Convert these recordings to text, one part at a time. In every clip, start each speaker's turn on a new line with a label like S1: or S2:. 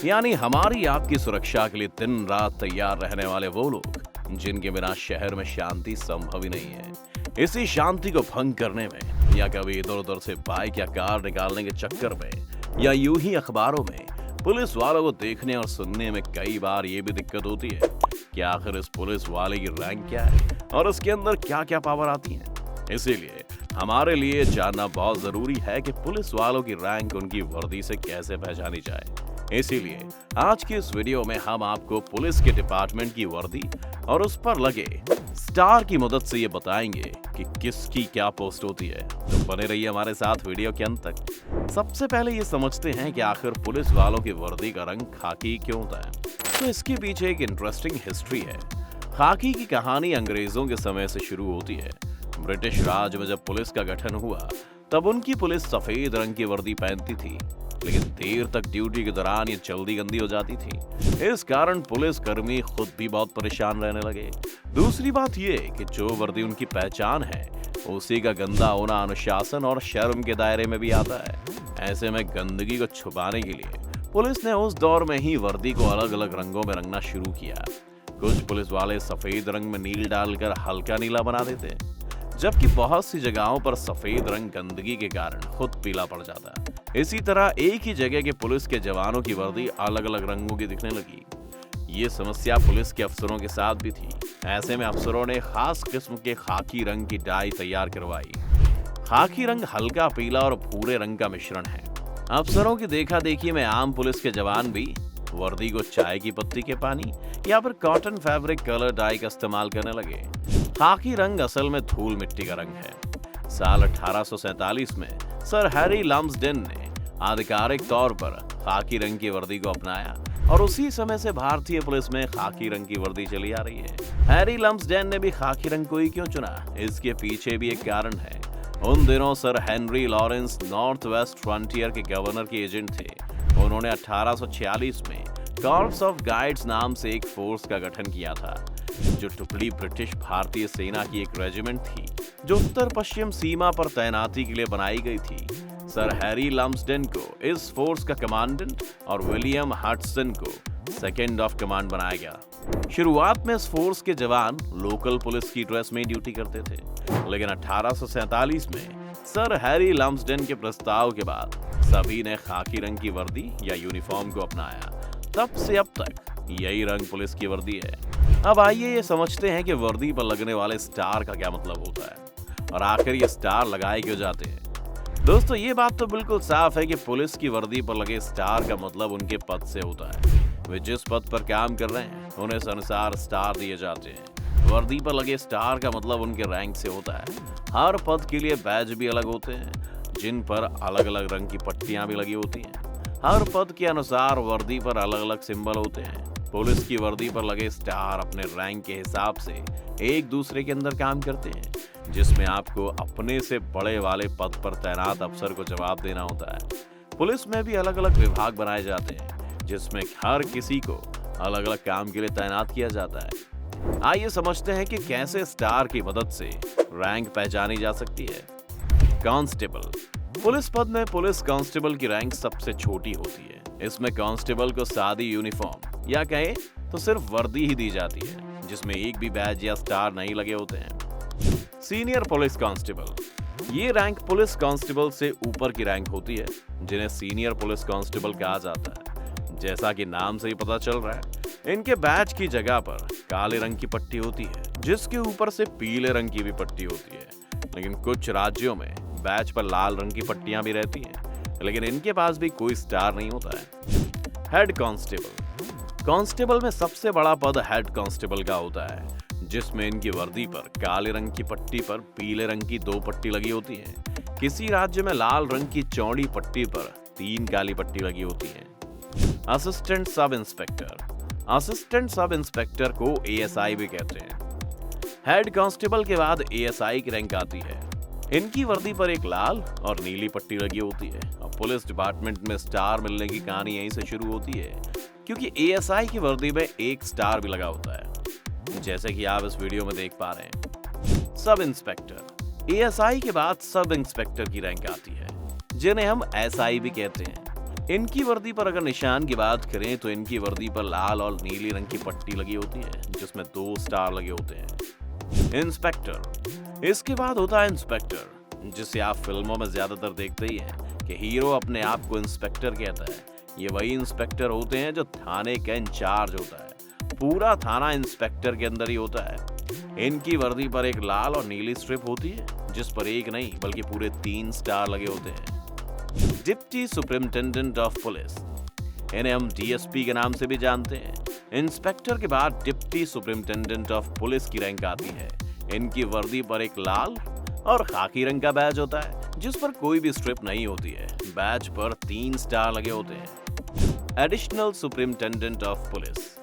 S1: यानी हमारी आपकी सुरक्षा के लिए दिन रात तैयार रहने वाले वो लोग जिनके बिना शहर में शांति संभव ही नहीं है। इसी शांति को भंग करने में या कभी इधर उधर से बाइक या कार निकालने के चक्कर में या यूं ही अखबारों में पुलिस वालों को देखने और सुनने में कई बार ये भी दिक्कत होती है कि आखिर इस पुलिस वाले की रैंक क्या है और उसके अंदर क्या क्या पावर आती है। इसीलिए हमारे लिए जानना बहुत जरूरी है कि पुलिस वालों की रैंक उनकी वर्दी से कैसे पहचानी जाए। इसीलिए आज की इस वीडियो में हम आपको पुलिस के डिपार्टमेंट की वर्दी और उस पर लगे स्टार की मदद से ये बताएंगे कि किसकी क्या पोस्ट होती है। तो बने रहिए हमारे साथ वीडियो के अंत तक। सबसे पहले ये समझते हैं कि आखिर पुलिस वालों की वर्दी का रंग खाकी क्यों होता है। तो इसके पीछे एक इंटरेस्टिंग हिस्ट्री है। खाकी की कहानी अंग्रेजों के समय से शुरू होती है। ब्रिटिश राज में जब पुलिस का गठन हुआ तब उनकी पुलिस सफेद रंग की वर्दी पहनती थी, लेकिन देर तक ड्यूटी के दौरान ये जल्दी गंदी हो जाती थी। इस कारण पुलिस कर्मी खुद भी बहुत परेशान रहने लगे। दूसरी बात ये कि जो वर्दी उनकी पहचान है उसी का गंदा होना अनुशासन और शर्म के दायरे में भी आता है। ऐसे में गंदगी को छुपाने के लिए पुलिस ने उस दौर में ही वर्दी को अलग अलग रंगों में रंगना शुरू किया। कुछ पुलिस वाले सफेद रंग में नील डालकर हल्का नीला बना देते, जबकि बहुत सी जगहों पर सफेद रंग गंदगी के कारण खुद पीला पड़ जाता है। इसी तरह एक ही जगह के पुलिस के जवानों की वर्दी अलग अलग रंगों की दिखने लगी। ये समस्या पुलिस के अफसरों के साथ भी थी। ऐसे में अफसरों ने खास किस्म के खाकी रंग की डाई तैयार करवाई। खाकी रंग हल्का पीला और भूरे रंग का मिश्रण है। अफसरों की देखा देखी में आम पुलिस के जवान भी वर्दी को चाय की पत्ती के पानी या फिर कॉटन फैब्रिक कलर डाई का इस्तेमाल करने लगे। खाकी रंग असल में धूल मिट्टी का रंग है। साल 1847 में सर हैरी लम्सडेन ने आधिकारिक तौर पर खाकी रंग की वर्दी को अपनाया और उसी समय से भारतीय पुलिस में खाकी रंग की वर्दी चली आ रही है। हैरी लम्सडेन ने भी खाकी रंग को ही क्यों चुना, इसके पीछे भी एक कारण है। उन दिनों sir Henry Lawrence north west frontier के गवर्नर के एजेंट थे। उन्होंने 1846 में कॉर्प्स ऑफ गाइड्स नाम से एक फोर्स का गठन किया था। जो टुकड़ी ब्रिटिश भारतीय सेना की एक रेजिमेंट थी जो उत्तर पश्चिम सीमा पर तैनाती के लिए बनाई गई थी। सर हैरी लम्सडेन को इस फोर्स का कमांडेंट और विलियम हडसन को सेकंड ऑफ कमांड बनाया गया। शुरुआत में इस फोर्स के जवान लोकल पुलिस की ड्रेस में ड्यूटी करते थे, लेकिन 1847 में सर हैरी लम्सडेन के प्रस्ताव के बाद सभी ने खाकी रंग की वर्दी या यूनिफॉर्म को अपनाया। तब से अब तक यही रंग पुलिस की वर्दी है। अब आइए ये समझते हैं कि वर्दी पर लगने वाले स्टार का क्या मतलब होता है और आखिर ये स्टार लगाए क्यों जाते हैं। दोस्तों, ये बात तो बिल्कुल साफ है कि पुलिस की वर्दी पर लगे स्टार का मतलब उनके पद से होता है। वे जिस पद पर काम कर रहे हैं उन्हें इस अनुसार स्टार दिए जाते हैं। वर्दी पर लगे स्टार का मतलब उनके रैंक से होता है। हर पद के लिए बैज भी अलग होते हैं जिन पर अलग अलग रंग की पट्टियां भी लगी होती हैं। हर पद के अनुसार वर्दी पर अलग अलग सिंबल होते हैं। पुलिस की वर्दी पर लगे स्टार अपने रैंक के हिसाब से एक दूसरे के अंदर काम करते हैं, जिसमें आपको अपने से बड़े वाले पद पर तैनात अफसर को जवाब देना होता है। पुलिस में भी अलग अलग विभाग बनाए जाते हैं जिसमें हर किसी को अलग अलग काम के लिए तैनात किया जाता है। आइए समझते हैं कि कैसे स्टार की मदद से रैंक पहचानी जा सकती है। कांस्टेबल। पुलिस पद में पुलिस कांस्टेबल की रैंक सबसे छोटी होती है। इसमें कांस्टेबल को सादी यूनिफॉर्म या कहें तो सिर्फ वर्दी ही दी जाती है जिसमें एक भी बैज या स्टार नहीं लगे होते हैं। Senior police constable. ये रैंक पुलिस कांस्टेबल से ऊपर की रैंक होती है जिन्हें सीनियर पुलिस कांस्टेबल कहा जाता है। जैसा कि नाम से ही पता चल रहा है, इनके बैज की जगह पर काले रंग की पट्टी होती है जिसके ऊपर से पीले रंग की भी पट्टी होती है। लेकिन कुछ राज्यों में बैच पर लाल रंग की पट्टियां भी रहती हैं, लेकिन इनके पास भी कोई स्टार नहीं होता है। Head constable. कांस्टेबल में सबसे बड़ा पद हेड कांस्टेबल का होता है, जिसमें इनकी वर्दी पर काले रंग की पट्टी पर पीले रंग की 2 पट्टी लगी होती है। किसी राज्य में लाल रंग की चौड़ी पट्टी पर 3 काली पट्टी लगी होती है। Assistant sub inspector. Assistant sub inspector को एएसआई भी कहते हैं। हेड कांस्टेबल के बाद एएसआई की रैंक आती है। इनकी वर्दी पर एक लाल और नीली पट्टी लगी होती है। अब पुलिस डिपार्टमेंट में स्टार मिलने की कहानी यहीं से शुरू होती है, क्योंकि एएसआई की वर्दी में एक स्टार भी लगा होता है, जैसे कि आप इस वीडियो में देख पा रहे हैं। Sub inspector. एएसआई के बाद सब इंस्पेक्टर की रैंक आती है, जिन्हें हम एसआई भी कहते हैं। इनकी वर्दी पर अगर निशान की बात करें तो इनकी वर्दी पर लाल और नीली रंग की पट्टी लगी होती है जिसमें 2 स्टार लगे होते हैं। इंस्पेक्टर, इसके बाद होता है इंस्पेक्टर, जिसे आप फिल्मों में ज्यादातर देखते ही हैं कि हीरो अपने आप को इंस्पेक्टर कहता है। ये वही इंस्पेक्टर होते हैं जो थाने का इंचार्ज होता है। पूरा थाना इंस्पेक्टर के अंदर ही होता है। इनकी वर्दी पर एक लाल और नीली स्ट्रिप होती है जिस पर एक नहीं बल्कि पूरे 3 स्टार लगे होते हैं। डिप्टी सुपरिंटेंडेंट ऑफ पुलिस, इन्हें हम डीएसपी के नाम से भी जानते हैं। इंस्पेक्टर के बाद डिप्टी सुपरिंटेंडेंट ऑफ पुलिस की रैंक आती है। इनकी वर्दी पर एक लाल और खाकी रंग का बैज होता है जिस पर कोई भी स्ट्रिप नहीं होती है। बैज पर 3 स्टार लगे होते हैं। Additional superintendent of police,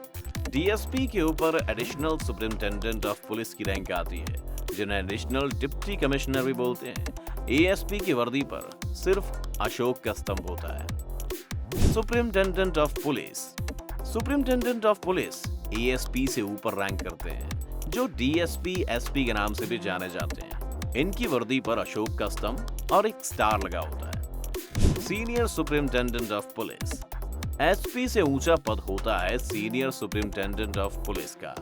S1: DSP के ऊपर एडिशनल सुपरिंटेंडेंट ऑफ पुलिस की रैंक आती है जिन्हें एडिशनल डिप्टी कमिश्नर भी बोलते हैं। एएसपी की वर्दी पर सिर्फ अशोक का स्तंभ होता है। Superintendent of police, superintendent of police ASP से ऊपर रैंक करते हैं जो डीएसपी एसपी के नाम से भी जाने जाते हैं। इनकी वर्दी पर अशोक का स्तंभ और एक स्टार लगा होता है। Senior superintendent of police, SP से ऊंचा पद होता है सीनियर सुपरिंटेंडेंट ऑफ पुलिस का।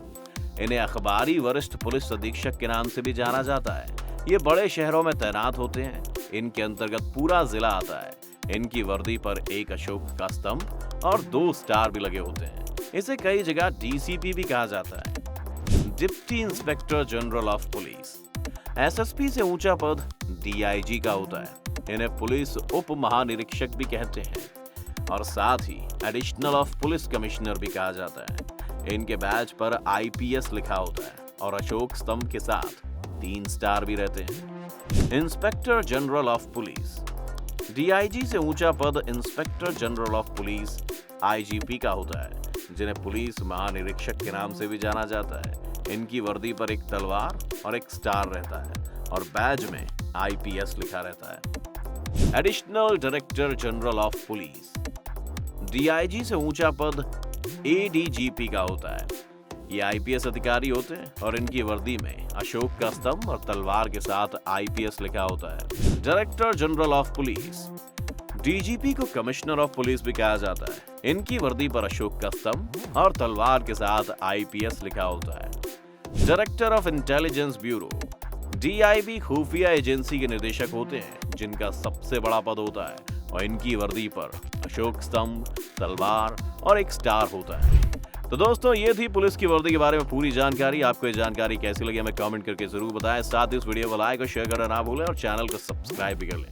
S1: इन्हें अखबारी वरिष्ठ पुलिस अधीक्षक के नाम से भी जाना जाता है। ये बड़े शहरों में तैनात होते हैं। इनके अंतर्गत पूरा जिला आता है। इनकी वर्दी पर एक अशोक का स्तंभ और 2 स्टार भी लगे होते हैं। इसे कई जगह डीसीपी भी कहा जाता है। Deputy inspector general of police, SSP से ऊंचा पद डीआईजी का होता है। इन्हें पुलिस उप महानिरीक्षक भी कहते हैं और साथ ही एडिशनल ऑफ पुलिस कमिश्नर भी कहा जाता है। इनके बैज पर आईपीएस लिखा होता है और अशोक स्तंभ के साथ 3 स्टार भी रहते हैं। Inspector general of police, DIG से ऊंचा पद inspector general of police IGP का होता है जिन्हें पुलिस महानिरीक्षक के नाम से भी जाना जाता है। इनकी वर्दी पर एक तलवार और एक स्टार रहता है और बैज में आईपीएस लिखा रहता है। Additional director general of police, DIG से ऊंचा पद एडीजीपी का होता है। ये आईपीएस अधिकारी होते हैं और इनकी वर्दी में अशोक का स्तंभ और तलवार के साथ आईपीएस लिखा होता है। Director general of police, DGP को कमिश्नर ऑफ पुलिस भी कहा जाता है। इनकी वर्दी पर अशोक का स्तंभ और तलवार के साथ आईपीएस लिखा होता है। Director of intelligence bureau, DIB खुफिया एजेंसी के निदेशक होते हैं जिनका सबसे बड़ा पद होता है और इनकी वर्दी पर अशोक स्तंभ, तलवार और एक स्टार होता है। तो दोस्तों, ये थी पुलिस की वर्दी के बारे में पूरी जानकारी। आपको ये जानकारी कैसी लगी हमें कमेंट करके जरूर बताएं। साथ ही इस वीडियो को लाइक और शेयर करना ना भूलें और चैनल को सब्सक्राइब भी कर लें।